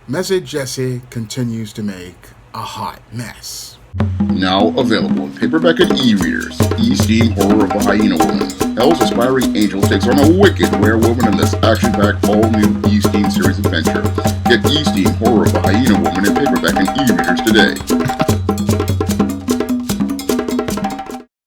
Messy Jesse continues to make a hot mess. Now available in paperback and e-readers, E-Steam Horror of a Hyena Woman. Hell's aspiring angel takes on a wicked werewolf in this action-packed all-new E-Steam series adventure. Get E-Steam Horror of a Hyena Woman in paperback and e-readers today.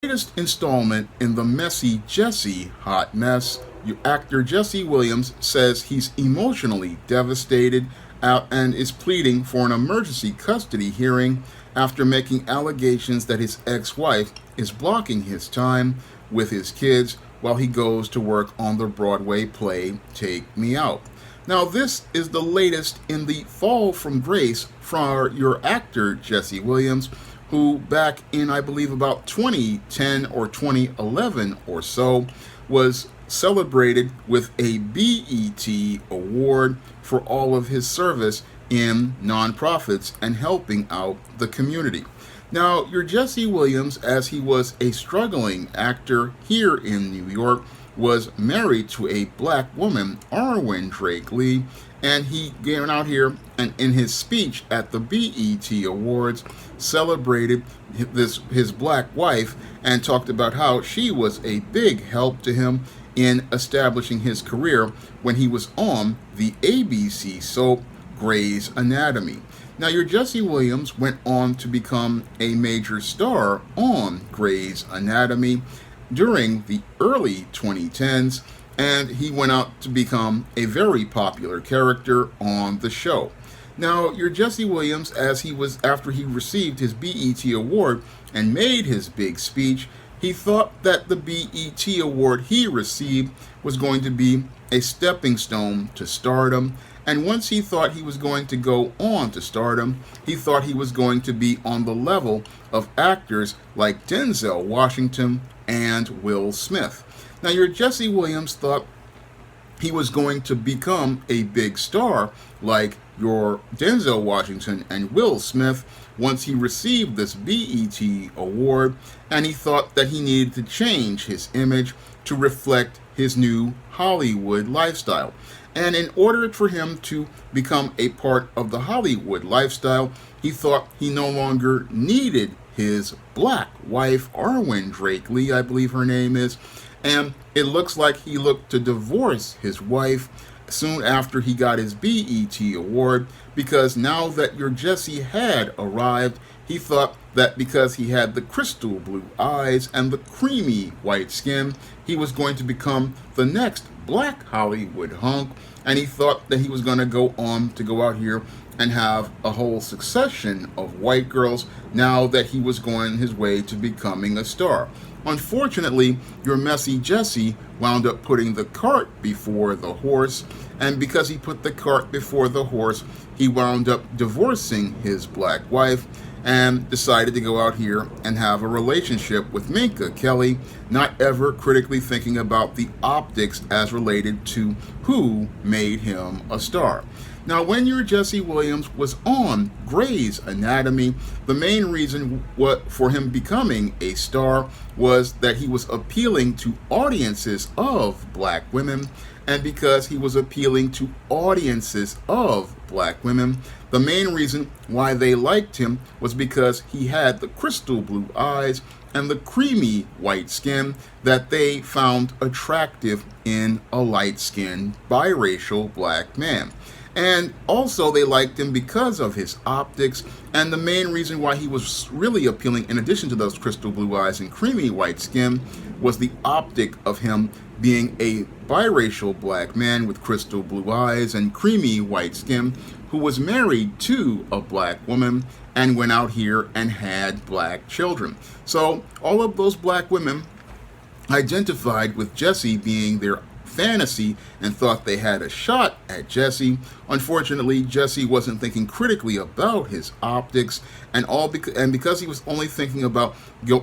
Latest installment in the Messy Jesse hot mess. Actor Jesse Williams says he's emotionally devastated and is pleading for an emergency custody hearing after making allegations that his ex-wife is blocking his time with his kids while he goes to work on the Broadway play Take Me Out. Now, this is the latest in the fall from grace for your actor Jesse Williams, who back in, I believe, about 2010 or 2011 or so, was celebrated with a BET award for all of his service in nonprofits and helping out the community. Now, your Jesse Williams, as he was a struggling actor here in New York, was married to a black woman, Arwen Drake Lee, and he came out here and in his speech at the BET Awards celebrated his black wife and talked about how she was a big help to him in establishing his career when he was on the ABC soap Grey's Anatomy. Now, your Jesse Williams went on to become a major star on Grey's Anatomy during the early 2010s, and he went out to become a very popular character on the show. Now, your Jesse Williams, after he received his BET award and made his big speech, he thought that the BET award he received was going to be a stepping stone to stardom. And once he thought he was going to go on to stardom, he thought he was going to be on the level of actors like Denzel Washington and Will Smith. Now, your Jesse Williams thought he was going to become a big star like your Denzel Washington and Will Smith once he received this BET award, and he thought that he needed to change his image to reflect his new Hollywood lifestyle. And in order for him to become a part of the Hollywood lifestyle, he thought he no longer needed his black wife, Arwen Drake Lee, I believe her name is, and it looks like he looked to divorce his wife soon after he got his BET award, because now that your Jesse had arrived, he thought that because he had the crystal blue eyes and the creamy white skin, he was going to become the next black Hollywood hunk, and he thought that he was going to go on to go out here and have a whole succession of white girls now that he was going his way to becoming a star. Unfortunately, your Messy Jesse wound up putting the cart before the horse, and because he put the cart before the horse, he wound up divorcing his black wife and decided to go out here and have a relationship with Minka Kelly, not ever critically thinking about the optics as related to who made him a star. Now, when your Jesse Williams was on Grey's Anatomy, the main reason for him becoming a star was that he was appealing to audiences of black women, and because he was appealing to audiences of black women, the main reason why they liked him was because he had the crystal blue eyes and the creamy white skin that they found attractive in a light-skinned biracial black man. And also they liked him because of his optics, and the main reason why he was really appealing, in addition to those crystal blue eyes and creamy white skin, was the optic of him being a biracial black man with crystal blue eyes and creamy white skin who was married to a black woman and went out here and had black children. So all of those black women identified with Jesse being their fantasy and thought they had a shot at Jesse. Unfortunately, Jesse wasn't thinking critically about his optics, and because he was only thinking about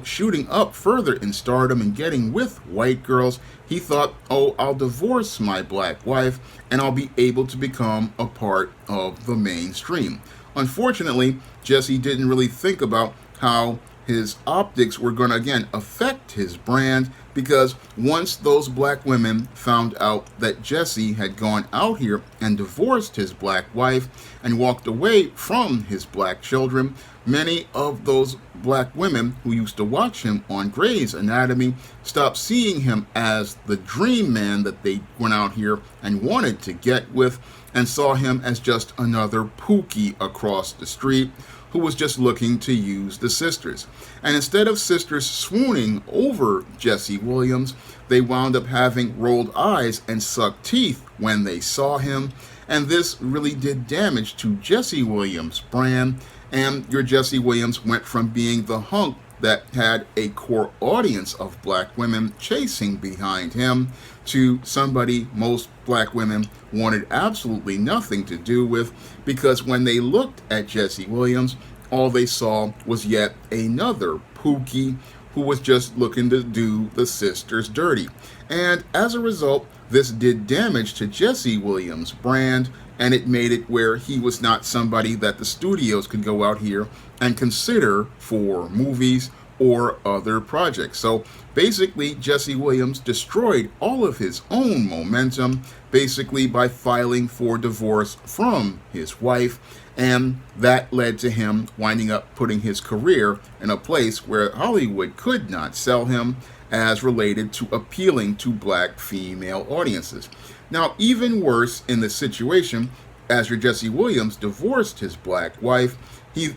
shooting up further in stardom and getting with white girls, he thought, oh, I'll divorce my black wife and I'll be able to become a part of the mainstream. Unfortunately, Jesse didn't really think about how his optics were going to again affect his brand, because once those black women found out that Jesse had gone out here and divorced his black wife and walked away from his black children, many of those black women who used to watch him on Grey's Anatomy stopped seeing him as the dream man that they went out here and wanted to get with, and saw him as just another Pookie across the street who was just looking to use the sisters. And instead of sisters swooning over Jesse Williams, they wound up having rolled eyes and sucked teeth when they saw him. And this really did damage to Jesse Williams' brand. And your Jesse Williams went from being the hunk that had a core audience of black women chasing behind him to somebody most black women wanted absolutely nothing to do with, because when they looked at Jesse Williams, all they saw was yet another Pookie who was just looking to do the sisters dirty. And as a result, this did damage to Jesse Williams' brand, and it made it where he was not somebody that the studios could go out here and consider for movies or other projects. So basically, Jesse Williams destroyed all of his own momentum, basically by filing for divorce from his wife, and that led to him winding up putting his career in a place where Hollywood could not sell him, as related to appealing to black female audiences. Now, even worse in this situation, as your Jesse Williams divorced his black wife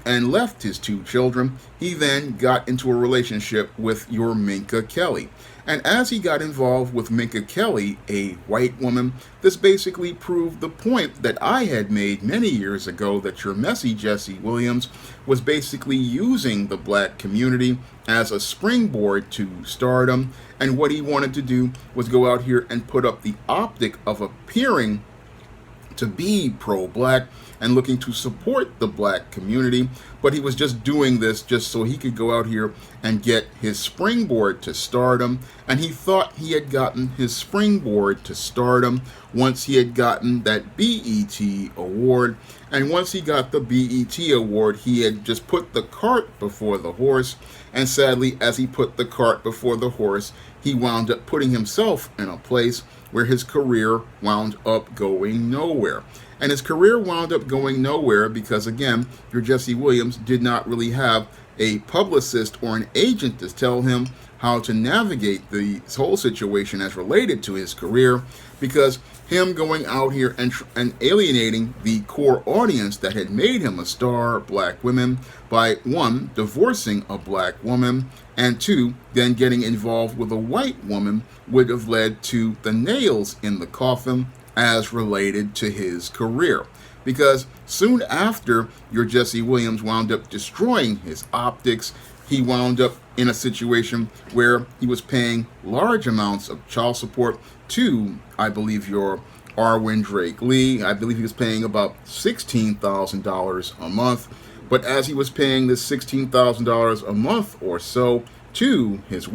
and left his two children, he then got into a relationship with your Minka Kelly. And as he got involved with Minka Kelly, a white woman, this basically proved the point that I had made many years ago, that your messy Jesse Williams was basically using the black community as a springboard to stardom. And what he wanted to do was go out here and put up the optic of appearing to be pro-black and looking to support the black community, but he was just doing this just so he could go out here and get his springboard to stardom. And he thought he had gotten his springboard to stardom once he had gotten that BET award. And once he got the BET award, he had just put the cart before the horse. And sadly, as he put the cart before the horse, he wound up putting himself in a place where his career wound up going nowhere. And his career wound up going nowhere because, again, your Jesse Williams did not really have a publicist or an agent to tell him how to navigate the whole situation as related to his career, because him going out here and alienating the core audience that had made him a star, black women, by one, divorcing a black woman, and two, then getting involved with a white woman, would have led to the nails in the coffin as related to his career. Because soon after your Jesse Williams wound up destroying his optics, he wound up in a situation where he was paying large amounts of child support to, I believe, your Arwin Drake Lee. I believe he was paying about $16,000 a month. But as he was paying this $16,000 a month or so to his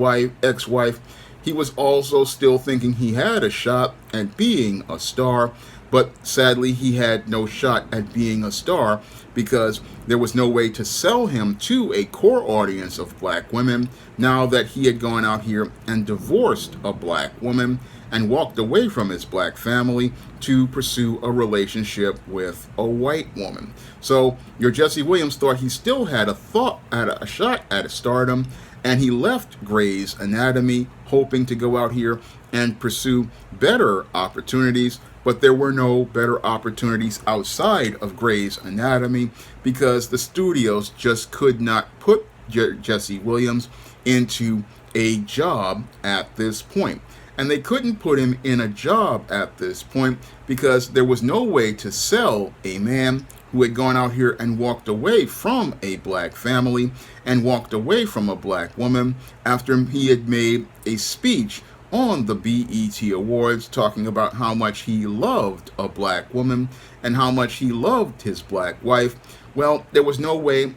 ex-wife, he was also still thinking he had a shot at being a star. But sadly, he had no shot at being a star because there was no way to sell him to a core audience of black women now that he had gone out here and divorced a black woman and walked away from his black family to pursue a relationship with a white woman. So your Jesse Williams thought he still had a shot at a stardom, and he left Grey's Anatomy hoping to go out here and pursue better opportunities. But there were no better opportunities outside of Grey's Anatomy because the studios just could not put Jesse Williams into a job at this point. And they couldn't put him in a job at this point because there was no way to sell a man who had gone out here and walked away from a black family and walked away from a black woman after he had made a speech on the BET Awards talking about how much he loved a black woman and how much he loved his black wife. Well, there was no way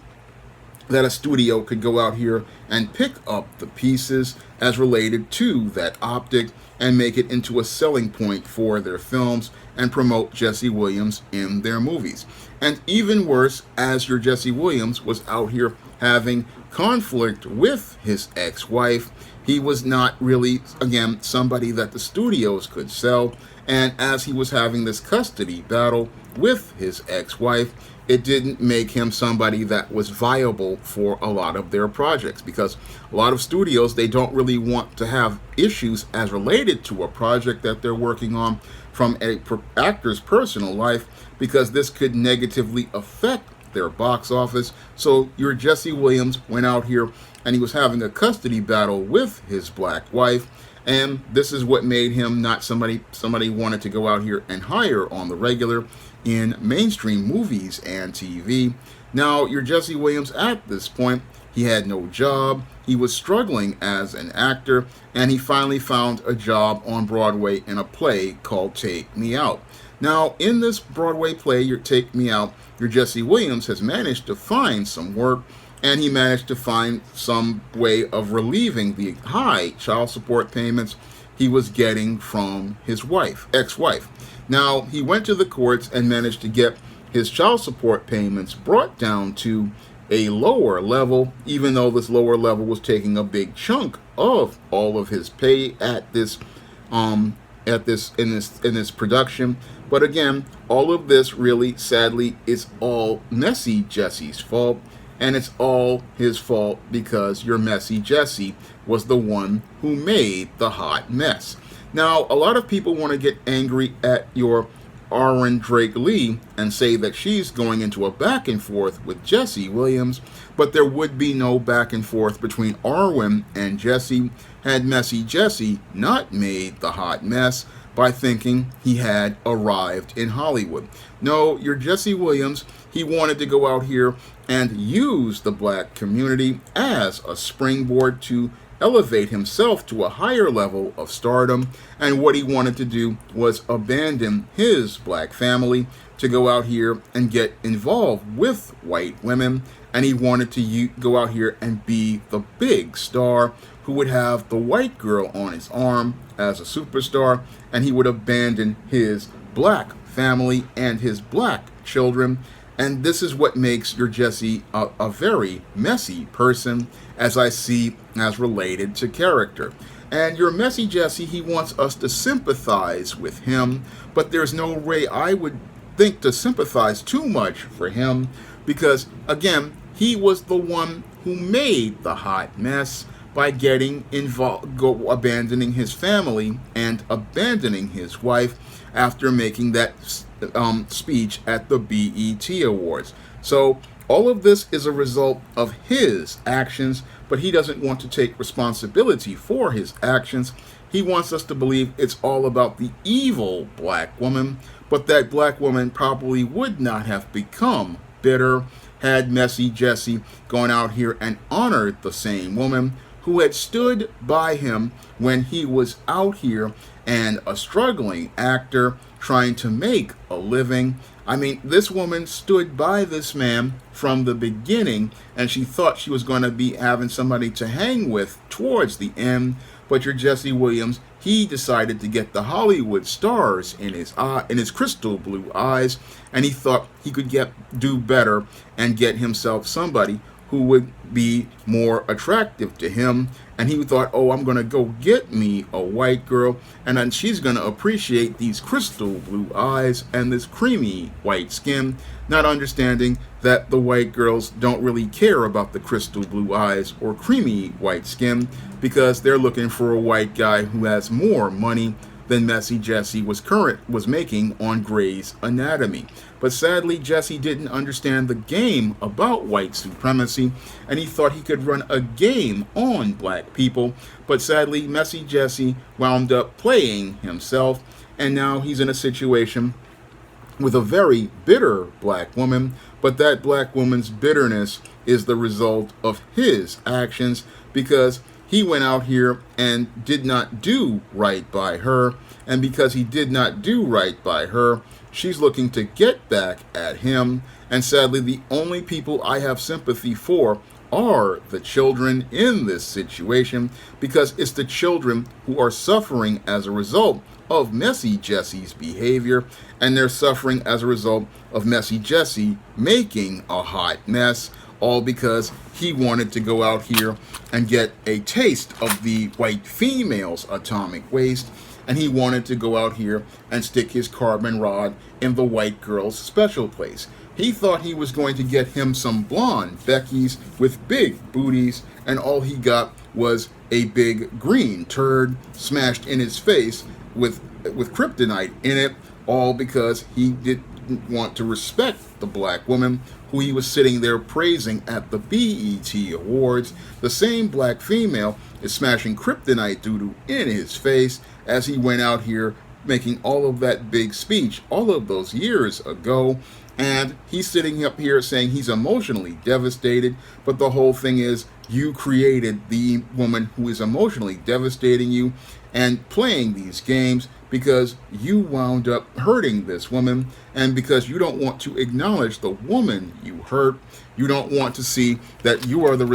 that a studio could go out here and pick up the pieces as related to that optic and make it into a selling point for their films and promote Jesse Williams in their movies. And even worse, as your Jesse Williams was out here having conflict with his ex-wife, he was not really, again, somebody that the studios could sell. And as he was having this custody battle with his ex-wife, it didn't make him somebody that was viable for a lot of their projects, because a lot of studios, they don't really want to have issues as related to a project that they're working on from an actor's personal life, because this could negatively affect their box office. So your Jesse Williams went out here and he was having a custody battle with his black wife, and this is what made him not somebody wanted to go out here and hire on the regular in mainstream movies and TV. Now, your Jesse Williams at this point, he had no job, he was struggling as an actor, and he finally found a job on Broadway in a play called Take Me Out. Now, in this Broadway play, your Take Me Out, your Jesse Williams has managed to find some work, and he managed to find some way of relieving the high child support payments he was getting from his ex-wife. Now, he went to the courts and managed to get his child support payments brought down to a lower level, even though this lower level was taking a big chunk of all of his pay in this production. But again, all of this really, sadly, is all Messy Jesse's fault. And it's all his fault because your Messy Jesse was the one who made the hot mess. Now, a lot of people want to get angry at your Aaron Drake Lee and say that she's going into a back and forth with Jesse Williams, but there would be no back and forth between Arwen and Jesse had Messy Jesse not made the hot mess by thinking he had arrived in Hollywood. No, your Jesse Williams, he wanted to go out here and use the black community as a springboard to elevate himself to a higher level of stardom, and what he wanted to do was abandon his black family to go out here and get involved with white women, and he wanted to go out here and be the big star who would have the white girl on his arm as a superstar, and he would abandon his black family and his black children. And this is what makes your Jesse a very messy person, as I see as related to character. And your Messy Jesse, he wants us to sympathize with him, but there's no way I would think to sympathize too much for him, because again, he was the one who made the hot mess by getting involved, abandoning his family and abandoning his wife after making that speech at the BET Awards. So all of this is a result of his actions, but he doesn't want to take responsibility for his actions. He wants us to believe it's all about the evil black woman, but that black woman probably would not have become bitter had Messy Jesse gone out here and honored the same woman who had stood by him when he was out here and a struggling actor trying to make a living. I mean, this woman stood by this man from the beginning, and she thought she was going to be having somebody to hang with towards the end. But your Jesse Williams, he decided to get the Hollywood stars in his crystal blue eyes, and he thought he could do better and get himself somebody who would be more attractive to him. And he thought, oh, I'm going to go get me a white girl, and then she's going to appreciate these crystal blue eyes and this creamy white skin, not understanding that the white girls don't really care about the crystal blue eyes or creamy white skin, because they're looking for a white guy who has more money than Messy Jesse was making on Grey's Anatomy. But sadly, Jesse didn't understand the game about white supremacy, and he thought he could run a game on black people. But sadly, Messy Jesse wound up playing himself, and now he's in a situation with a very bitter black woman, but that black woman's bitterness is the result of his actions, because he went out here and did not do right by her, and because he did not do right by her, she's looking to get back at him. And sadly, the only people I have sympathy for are the children in this situation, because it's the children who are suffering as a result of Messy Jesse's behavior, and they're suffering as a result of Messy Jesse making a hot mess, all because he wanted to go out here and get a taste of the white female's atomic waste, and he wanted to go out here and stick his carbon rod in the white girl's special place. He thought he was going to get him some blonde Beckys with big booties, and all he got was a big green turd smashed in his face with kryptonite in it, all because he didn't want to respect the black woman who he was sitting there praising at the BET Awards. The same black female is smashing kryptonite doo-doo in his face as he went out here making all of that big speech all of those years ago. And he's sitting up here saying he's emotionally devastated, but the whole thing is you created the woman who is emotionally devastating you and playing these games because you wound up hurting this woman, and because you don't want to acknowledge the woman you hurt. You don't want to see that you are the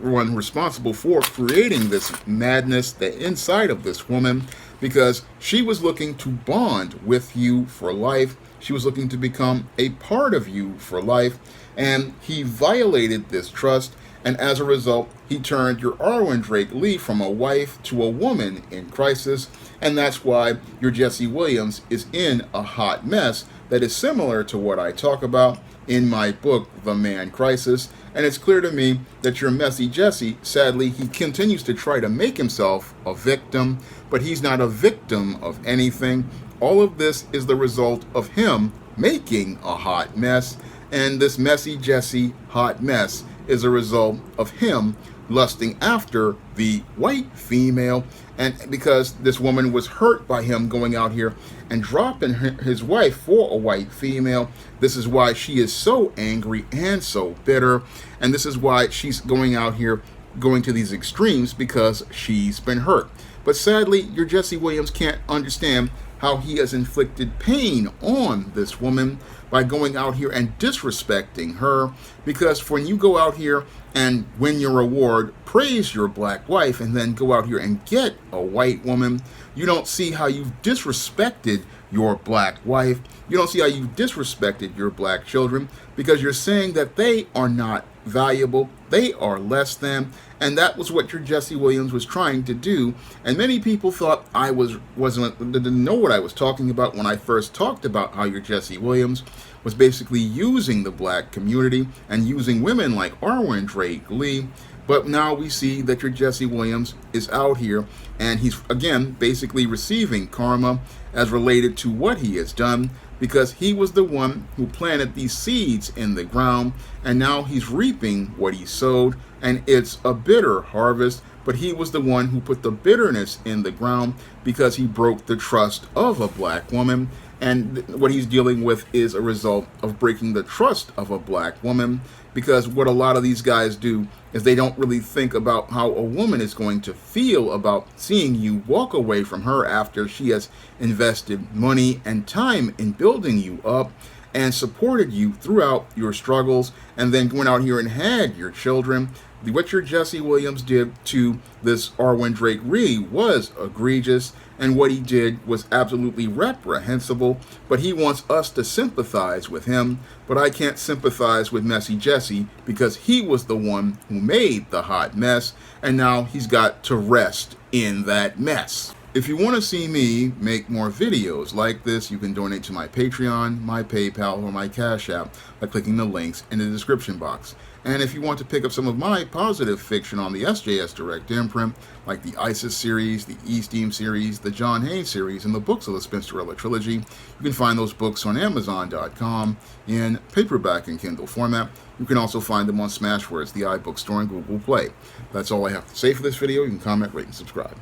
one responsible for creating this madness that inside of this woman, because she was looking to bond with you for life. She was looking to become a part of you for life, and he violated this trust, and as a result, he turned your Arwen Drake Lee from a wife to a woman in crisis, and that's why your Jesse Williams is in a hot mess that is similar to what I talk about in my book, The Man Crisis. And it's clear to me that your Messy Jesse, sadly, he continues to try to make himself a victim, but he's not a victim of anything. All of this is the result of him making a hot mess, and this Messy Jesse hot mess is a result of him lusting after the white female, and because this woman was hurt by him going out here and dropping his wife for a white female. This is why she is so angry and so bitter, and this is why she's going out here going to these extremes, because she's been hurt. But sadly, your Jesse Williams can't understand how he has inflicted pain on this woman by going out here and disrespecting her, because when you go out here and win your award, praise your black wife, and then go out here and get a white woman, you don't see how you've disrespected your black wife. You don't see how you've disrespected your black children, because you're saying that they are not valuable, they are less than, and that was what your Jesse Williams was trying to do. And many people thought I didn't know what I was talking about when I first talked about how your Jesse Williams was basically using the black community and using women like Arwen Drake Lee. But now we see that your Jesse Williams is out here, and he's again basically receiving karma as related to what he has done, because he was the one who planted these seeds in the ground, and now he's reaping what he sowed, and it's a bitter harvest. But he was the one who put the bitterness in the ground because he broke the trust of a black woman, and what he's dealing with is a result of breaking the trust of a black woman, because what a lot of these guys do is they don't really think about how a woman is going to feel about seeing you walk away from her after she has invested money and time in building you up and supported you throughout your struggles, and then went out here and had your children. What your Jesse Williams did to this Arwen Drake Lee was egregious, and what he did was absolutely reprehensible, but he wants us to sympathize with him. But I can't sympathize with Messy Jesse, because he was the one who made the hot mess, and now he's got to rest in that mess. If you want to see me make more videos like this, you can donate to my Patreon, my PayPal, or my Cash App by clicking the links in the description box. And if you want to pick up some of my positive fiction on the SJS Direct imprint, like the ISIS series, the E-Steam series, the John Haynes series, and the books of the Spinsterella trilogy, you can find those books on Amazon.com in paperback and Kindle format. You can also find them on Smashwords, the iBook Store, and Google Play. That's all I have to say for this video. You can comment, rate, and subscribe.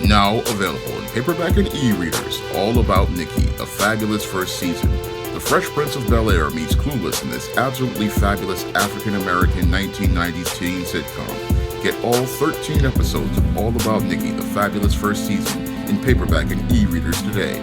Now available in paperback and e-readers, All About Nikki, a fabulous first season. The Fresh Prince of Bel-Air meets Clueless in this absolutely fabulous African-American 1990s teen sitcom. Get all 13 episodes of All About Nikki, the fabulous first season, in paperback and e-readers today.